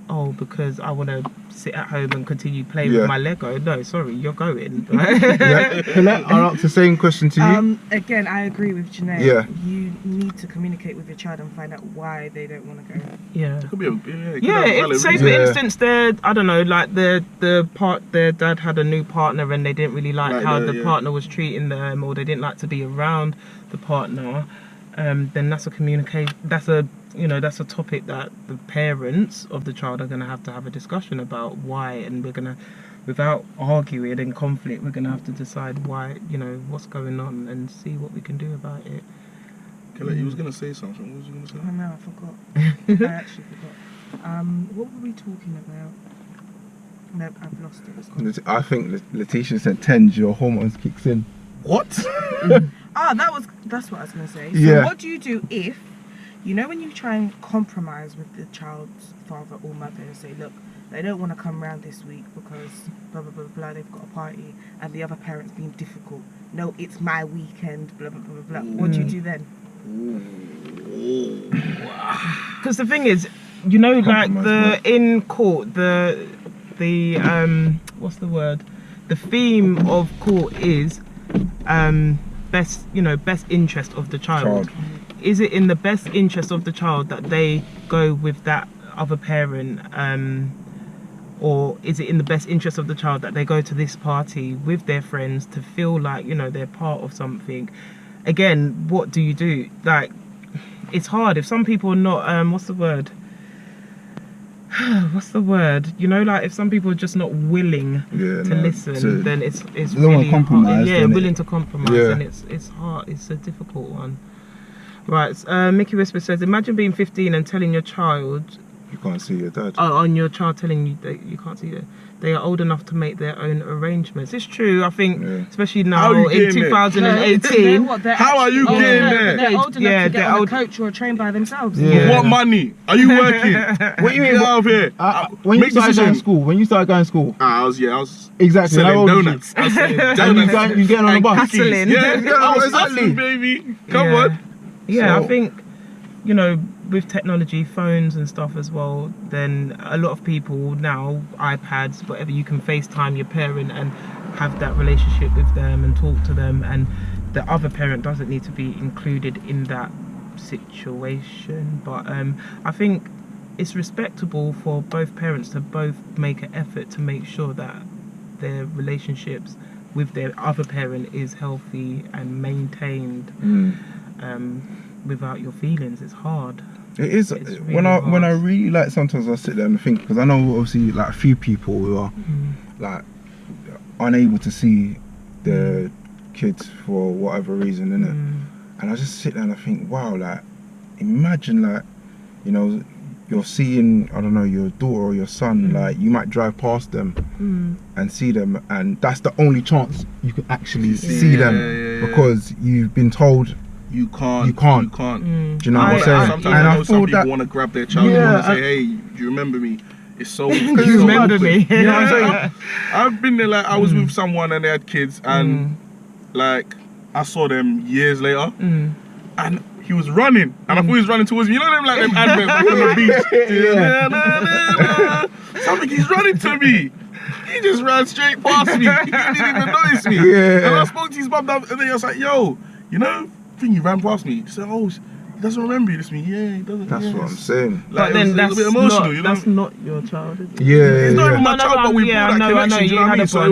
Oh, because I want to sit at home and continue playing Yeah. with my Lego. No, sorry, you're going. Yeah. Colette, I'll ask the same question to you. Again, I agree with Janae. Yeah. You need to communicate with your child and find out why they don't want to go. Yeah. It could be it could Yeah, have a if, valid say reason. for Yeah. instance, I don't know, like their dad had a new partner and they didn't really like how the partner was treating them, or they didn't like to be around the partner. Then that's a that's a topic that the parents of the child are going to have a discussion about why, and we're going to, without arguing and conflict, we're going to have to decide why, what's going on and see what we can do about it. Colette, you was going to say something. What was you going to say? Oh no, I forgot. I actually forgot. What were we talking about? No, I've lost it. It's gone. I think Letitia said 10. Your hormones kicks in. What? That's what I was going to say. So Yeah. what do you do if, when you try and compromise with the child's father or mother and say, look, they don't want to come round this week because blah, blah, blah, blah, they've got a party, and the other parent's being difficult. No, it's my weekend, blah, blah, blah, blah, blah. What do you do then? Because the thing is, like Compromise, in court, the what's the word? the theme of court is best interest of the child. Is it in the best interest of the child that they go with that other parent, or is it in the best interest of the child that they go to this party with their friends to feel like, you know, they're part of something? Again, what do you do? Like, it's hard if some people are not what's the word you know, like if some people are just not willing to listen, then it's really hard. Yeah, willing to compromise, and it's hard. It's a difficult one. Right, Mickey Whisper says, imagine being 15 and telling your child you can't see your dad. And your child telling you that you can't see it. They are old enough to make their own arrangements. It's true, I think, especially now in 2018. How are you getting there? They're old enough to get on a coach or a train by themselves. What money? Are you working? What you mean? Get out of here. When you started going to school, I was exactly selling donuts. I was selling donuts. You getting on the bus? Hustling. Yeah, I was hustling, baby. Come on. Yeah, I think, you know, with technology, phones and stuff as well, then a lot of people now, iPads, whatever, you can FaceTime your parent and have that relationship with them and talk to them, and the other parent doesn't need to be included in that situation. But I think it's respectable for both parents to both make an effort to make sure that their relationships with their other parent is healthy and maintained. Without your feelings. It's hard. It is. It's really when I hard. really, like, sometimes I sit there and think, because I know obviously like a few people who are like unable to see their kids for whatever reason, innit? And I just sit there and I think, wow, like, imagine, like, you know, you're seeing, I don't know, your daughter or your son, like, you might drive past them and see them, and that's the only chance you can actually see them, because you've been told you can't. Do you know what I'm saying? Sometimes I know some people want to grab their child and want to say, hey, do you remember me? It's so you remember me. You know what I'm saying? I've been there, like, I was with someone and they had kids, and like, I saw them years later, and he was running, and I thought he was running towards me. You know them, like, them adverts like on the beach. Something, he's running to me. He just ran straight past me. He didn't even notice me. And I spoke to his mum, and then I was like, yo, you know, he ran past me. He said, oh, he doesn't remember you. This me, he doesn't. That's what I'm saying. Like, But then it was a bit emotional, you know. that's not your child, is it? It's not even my child, but we yeah, built that I know, connection. Do you know what I mean? So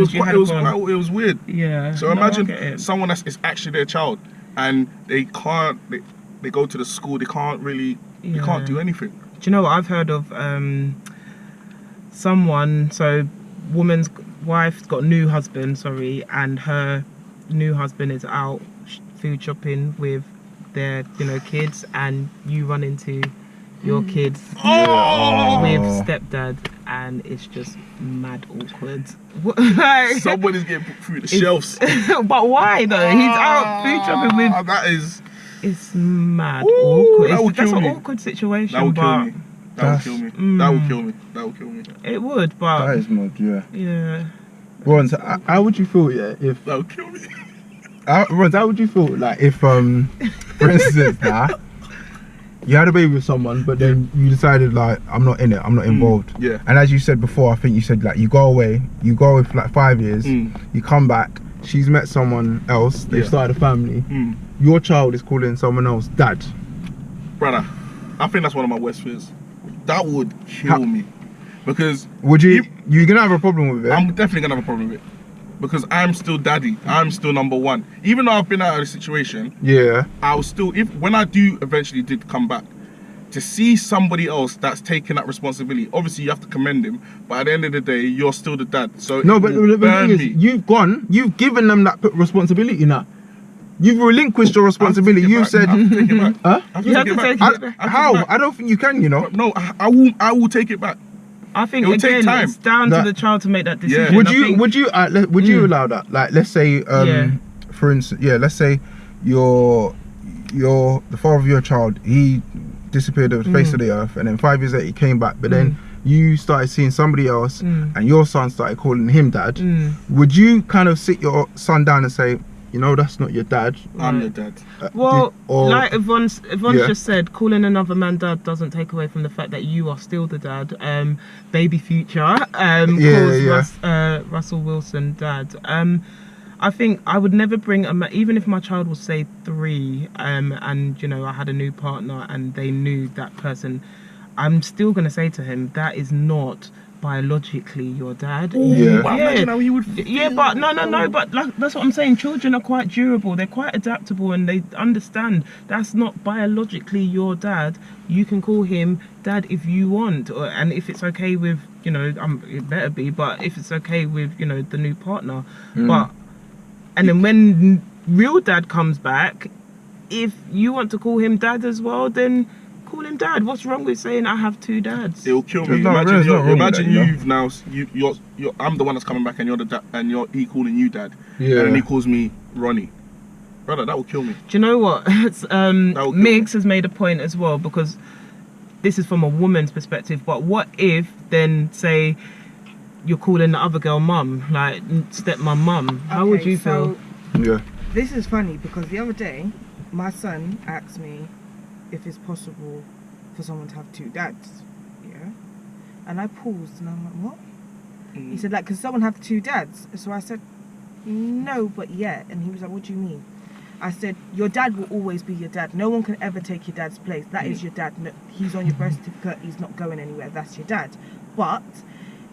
it was weird. Yeah. So imagine someone that's actually their child, and they can't. They go to the school. They can't really. They can't do anything. Do you know what I've heard of? Someone, so woman's wife's got a new husband, and her new husband is out food shopping with their, you know, kids, and you run into your kids with stepdad, and it's just mad awkward. Like, Somebody's getting put through the shelves. But why though? He's out food shopping with. That is. It's mad awkward. That's an awkward situation. That would kill me. That would kill me. That would kill me. That would kill me. It would, but That is mad, yeah. Yeah. Ron, so how would you feel, if That would kill me. Ron, how would you feel, like, if for instance, you had a baby with someone, but then you decided, like, I'm not in it, I'm not involved. Yeah. And as you said before, I think you said, like, you go away for like 5 years, you come back, she's met someone else, they've started a family, your child is calling someone else dad. Brother, I think that's one of my worst fears. That would kill me. Because would you're gonna have a problem with it? I'm definitely gonna have a problem with it. Because I'm still daddy. I'm still number one. Even though I've been out of the situation, I was still, when I do eventually did come back, to see somebody else that's taking that responsibility, obviously you have to commend him, but at the end of the day, you're still the dad. So no, but the thing is, you've given them that responsibility now. You've relinquished your responsibility. You said, I have to take it back. You have to take it back. How? I don't think you can, you know. No, I will take it back. I think It'll take time. It's down to the child to make that decision. Would you allow that? Like, let's say, for instance, let's say the father of your child, he disappeared off the face of the earth, and then 5 years later he came back, but then you started seeing somebody else, and your son started calling him dad. Would you kind of sit your son down and say, you know that's not your dad. I'm the dad. Well, or, like Yvonne's Yeah. just said, calling another man dad doesn't take away from the fact that you are still the dad. Baby Future calls Russell Wilson dad. I think I would never bring even if my child was say 3, and you know I had a new partner and they knew that person, I'm still gonna say to him that is not biologically your dad. Yeah. Well, imagine how he would feel. Yeah, but no, but like, that's what I'm saying. Children are quite durable. They're quite adaptable, and they understand that's not biologically your dad. You can call him dad if you want, and if it's okay with, you know, it better be. But if it's okay with, you know, the new partner, and then when real dad comes back, if you want to call him dad as well, then call him dad. What's wrong with saying I have 2 dads? It'll kill me. There's no wrong with that, You've now you're I'm the one that's coming back and you're the dad, and he calling you dad. Yeah. And then he calls me Ronnie. Brother, that will kill me. Do you know what? Migs has made a point as well, because this is from a woman's perspective. But what if then say you're calling the other girl mum, like stepmom mum? How would you feel? Yeah. This is funny because the other day, my son asked me if it's possible for someone to have 2 dads, yeah? And I paused and I'm like, what? He said, like, can someone have 2 dads? So I said, no, but yeah. And he was like, what do you mean? I said, your dad will always be your dad. No one can ever take your dad's place. That is your dad. No, he's on your birth certificate. He's not going anywhere. That's your dad. But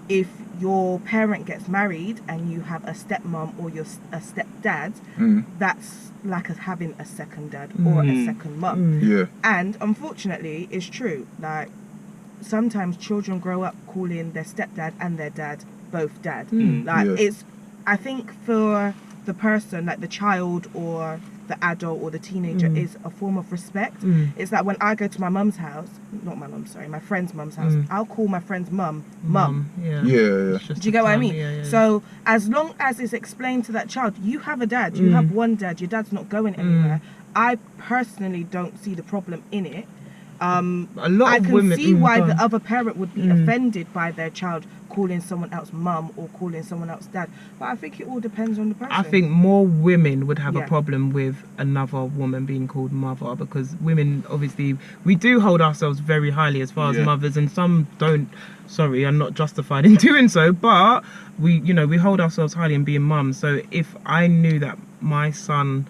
if your parent gets married and you have a stepmom or a stepdad, that's like having a second dad or a second mum. Yeah. And unfortunately, it's true. Like, sometimes children grow up calling their stepdad and their dad both dad. It's, I think for the person, like the child or the adult or the teenager, is a form of respect. It's that when I go to my mum's house, not my mum, sorry, my friend's mum's house, I'll call my friend's mum. Yeah. Do you get what I mean? Yeah. So as long as it's explained to that child, you have a dad, you have one dad, your dad's not going anywhere. I personally don't see the problem in it. A lot I of can women see why the other parent would be offended by their child calling someone else mum or calling someone else dad, but I think it all depends on the person. I think more women would have a problem with another woman being called mother, because women, obviously, we do hold ourselves very highly as far as mothers, and some don't. Sorry, I'm not justified in doing so, but we hold ourselves highly in being mums. So if I knew that my son's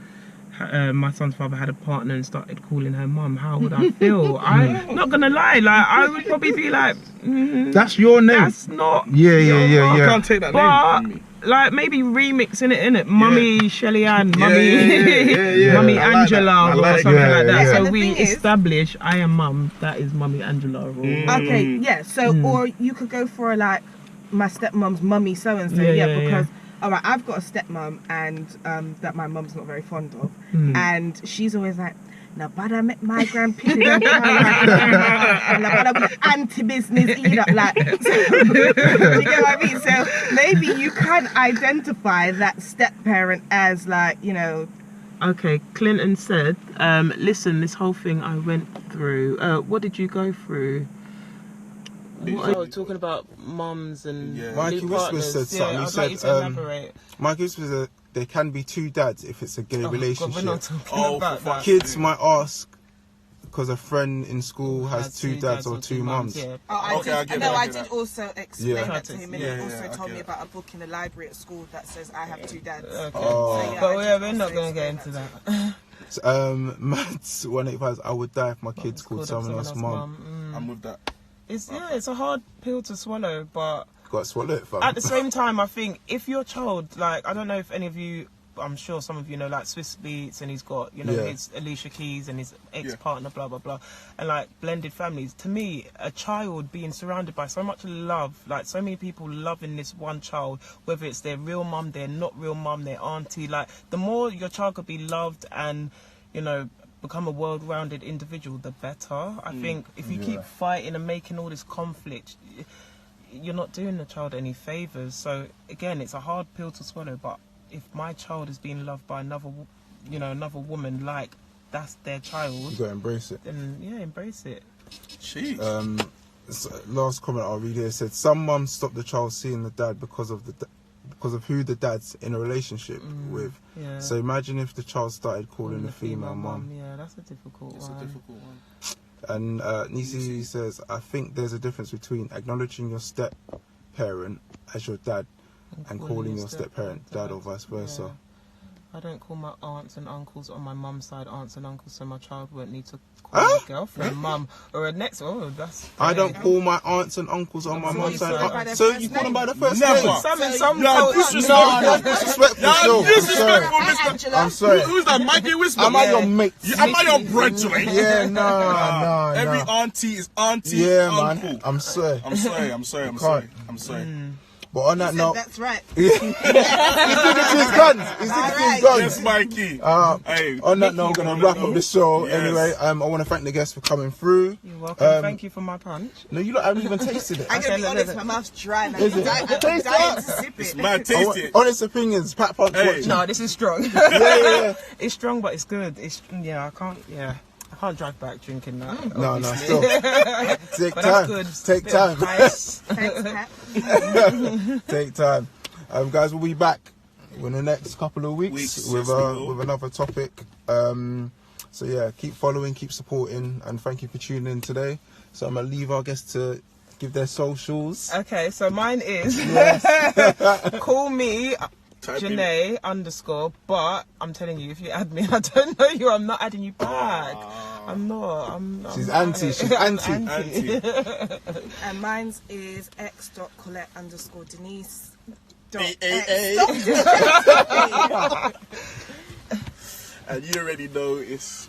father had a partner and started calling her mum, how would I feel? I'm not gonna lie, like I would probably be like, that's your name. That's not. Yeah. I can't take that name from me. Like maybe remixing it, innit? Mummy Shelly Ann, Mummy Mummy Angela, or something like that. Yeah. So And we the thing is, establish I am mum, that is Mummy Angela. Or, okay, yeah. So or you could go for like my stepmom's mummy so and so, because. All right, I've got a stepmom and that my mum's not very fond of, and she's always like, "Now, but I met my grandparents, anti-business either." Like, so, do you get what I mean? So maybe you can identify that step-parent as like, you know. Okay, Clinton said, "Listen, this whole thing I went through. What did you go through?" Talking about mums and Mikey Whisper said something. He said, like elaborate. Mikey Whisper said there can be 2 dads if it's a gay relationship. God, we're not talking about that. Kids might ask because a friend in school has 2 dads or 2 mums. Yeah. I did also explain that to him, and he also told me about a book in the library at school that says I have 2 dads. Okay. So, but we're not going to get into that. Matt's 185. I would die if my kids called someone else mum. I'm with that. It's a hard pill to swallow, but Got to swallow it, fam. At the same time, I think if your child, like, I don't know if any of you, I'm sure some of you know, like Swiss Beats, and he's got, you know, his Alicia Keys and his ex-partner, blah, blah, blah, and like blended families. To me, a child being surrounded by so much love, like so many people loving this one child, whether it's their real mum, their not real mum, their auntie, like the more your child could be loved and, you know, become a well-rounded individual, the better. I think if you keep fighting and making all this conflict, you're not doing the child any favours. So again, it's a hard pill to swallow, but if my child is being loved by another, you know, another woman, like that's their child, you gotta embrace it. Then yeah, embrace it. Jeez. Last comment I'll read here said some mums stop the child seeing the dad because of the because of who the dad's in a relationship with. Yeah. So imagine if the child started calling the female mum. Yeah, that's a difficult one. a difficult one. And Nisi says, I think there's a difference between acknowledging your step parent as your dad and calling your step parent dad or vice versa. Yeah. I don't call my aunts and uncles on my mum's side aunts and uncles, so my child won't need to call my girlfriend mum or a next. Oh, that's. I don't call my aunts and uncles on my mum's side. their So first you call them by the Never. first name? Some No, that's disrespectful. Still. Disrespectful, Mr. Angela. I'm sorry. Who's that? Mikey Whisper? Am I your mate? Am I your brethren? Yeah, no. Every auntie is auntie. Yeah, uncle. man. I'm sorry. I'm sorry. But on that note, That's right. he's sticking to his guns. He's sticking to his guns. Yes, Mikey. Hey, On that note, I'm going to wrap up the show. Yes. Anyway, I want to thank the guests for coming through. You're welcome. Thank you for my punch. No, you lot haven't even tasted it. I'm going to be honest, my mouth's dry. Is it? I'm Taste dying it. to sip it. man, taste it. Honest opinions, Pat Punch Hey. watching. No, this is strong. Yeah. It's strong, but it's good. I can't drive back drinking that. No, obviously. still. Take But time. that's good. Take time. Nice. Thanks, Pat. Take time. Guys, we'll be back in the next couple of weeks with yes, we will. with another topic. So yeah, keep following, keep supporting, and thank you for tuning in today. So I'm gonna leave our guests to give their socials. Okay, so mine is call me Type in- Janae_, but I'm telling you, if you add me, I don't know you, I'm not adding you back. I'm not. She's not anti. it. She's anti. Auntie. And mine's is x.colette_Denise. And you already know it's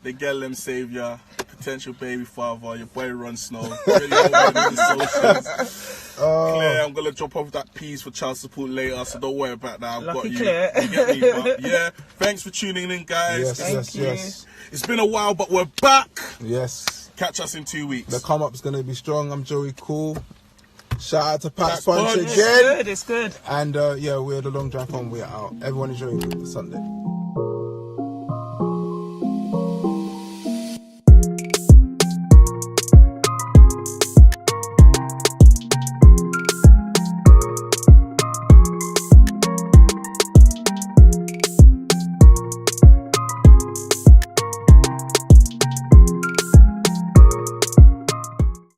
the Gellem Savior, potential baby father, your boy Ron Snow. Already know what it is, socials. Claire, I'm gonna drop off that piece for child support later, so don't worry about that. I've Lucky got you. Claire. You get me? But yeah, thanks for tuning in, guys. Yes. It's been a while, but we're back. Yes. Catch us in 2 weeks. The come up's gonna be strong. I'm Joey Cool. Shout out to Pat's Pat's Punch Punch. again. It's good. And yeah, we're the long drive home. We're out. Everyone enjoy the Sunday.